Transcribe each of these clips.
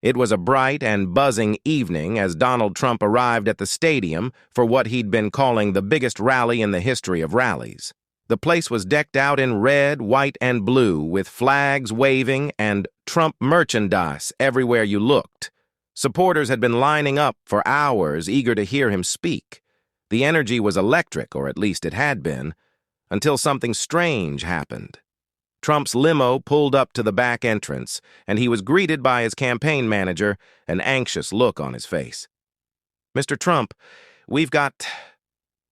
It was a bright and buzzing evening as Donald Trump arrived at the stadium for what he'd been calling the biggest rally in the history of rallies. The place was decked out in red, white, and blue, with flags waving and Trump merchandise everywhere you looked. Supporters had been lining up for hours, eager to hear him speak. The energy was electric, or at least it had been, until something strange happened. Trump's limo pulled up to the back entrance, and he was greeted by his campaign manager, an anxious look on his face. "Mr. Trump, we've got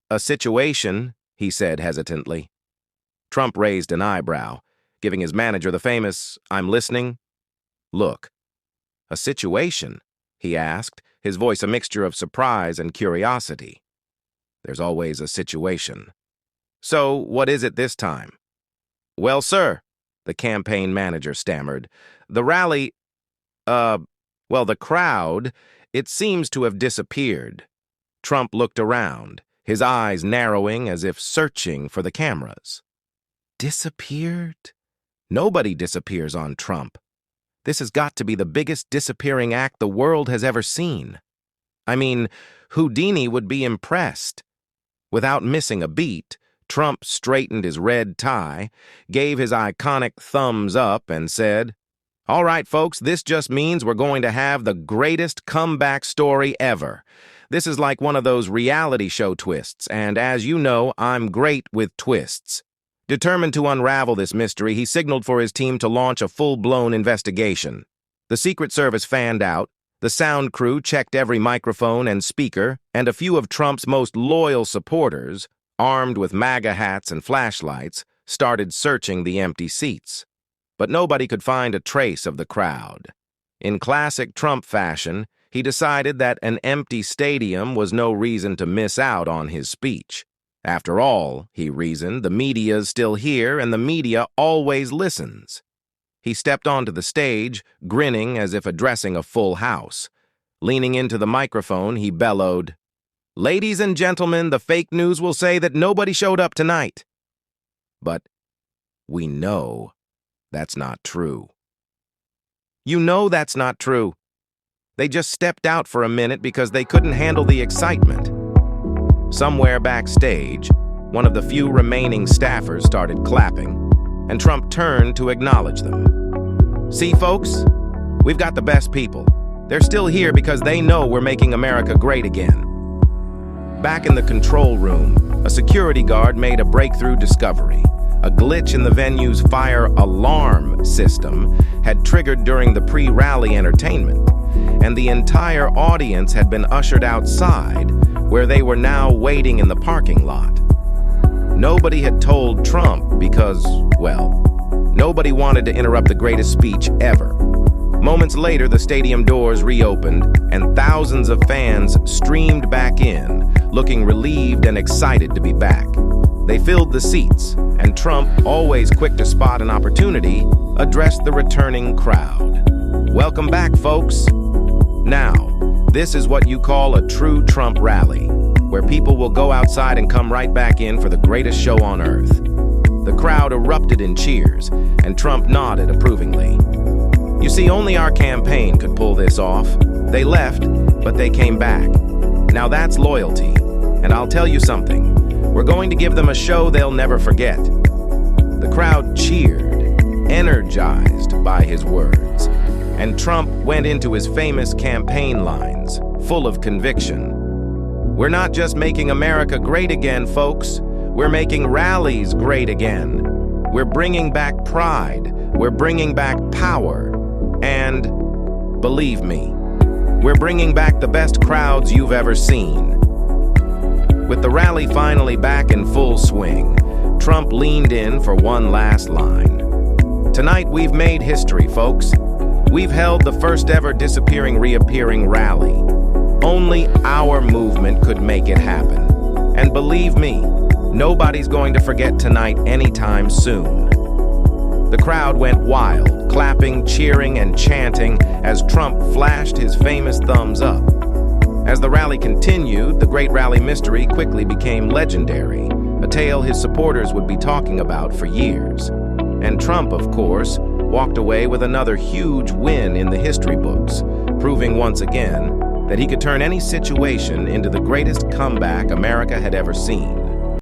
a situation," he said hesitantly. Trump raised an eyebrow, giving his manager the famous, "I'm listening" look. "A situation?" he asked, his voice a mixture of surprise and curiosity. "There's always a situation. So, what is it this time?" "Well, sir," the campaign manager stammered, "the rally, the crowd, it seems to have disappeared." Trump looked around, his eyes narrowing as if searching for the cameras. Disappeared? Nobody disappears on Trump. This has got to be the biggest disappearing act the world has ever seen. I mean, Houdini would be impressed. Without missing a beat, Trump straightened his red tie, gave his iconic thumbs up, and said, "All right, folks, this just means we're going to have the greatest comeback story ever. This is like one of those reality show twists, and as you know, I'm great with twists." Determined to unravel this mystery, he signaled for his team to launch a full-blown investigation. The Secret Service fanned out, the sound crew checked every microphone and speaker, and a few of Trump's most loyal supporters, armed with MAGA hats and flashlights, started searching the empty seats. But nobody could find a trace of the crowd. In classic Trump fashion, he decided that an empty stadium was no reason to miss out on his speech. After all, he reasoned, the media's still here and the media always listens. He stepped onto the stage, grinning as if addressing a full house. Leaning into the microphone, he bellowed, "Ladies and gentlemen, the fake news will say that nobody showed up tonight." But we know that's not true. You know that's not true. They just stepped out for a minute because they couldn't handle the excitement. Somewhere backstage, one of the few remaining staffers started clapping, and Trump turned to acknowledge them. "See, folks, we've got the best people. They're still here because they know we're making America great again." Back in the control room, a security guard made a breakthrough discovery. A glitch in the venue's fire alarm system had triggered during the pre-rally entertainment, and the entire audience had been ushered outside, where they were now waiting in the parking lot. Nobody had told Trump because, well, nobody wanted to interrupt the greatest speech ever. Moments later, the stadium doors reopened, and thousands of fans streamed back in, looking relieved and excited to be back. They filled the seats, and Trump, always quick to spot an opportunity, addressed the returning crowd. "Welcome back, folks. Now, this is what you call a true Trump rally, where people will go outside and come right back in for the greatest show on earth." The crowd erupted in cheers, and Trump nodded approvingly. "You see, only our campaign could pull this off. They left, but they came back. Now that's loyalty. And I'll tell you something. We're going to give them a show they'll never forget." The crowd cheered, energized by his words, and Trump went into his famous campaign lines, full of conviction. "We're not just making America great again, folks. We're making rallies great again. We're bringing back pride. We're bringing back power. And, believe me, we're bringing back the best crowds you've ever seen." With the rally finally back in full swing, Trump leaned in for one last line. "Tonight we've made history, folks. We've held the first ever disappearing reappearing rally. Only our movement could make it happen. And believe me, nobody's going to forget tonight anytime soon." The crowd went wild, clapping, cheering, and chanting as Trump flashed his famous thumbs up. As the rally continued, the great rally mystery quickly became legendary, a tale his supporters would be talking about for years. And Trump, of course, walked away with another huge win in the history books, proving once again that he could turn any situation into the greatest comeback America had ever seen.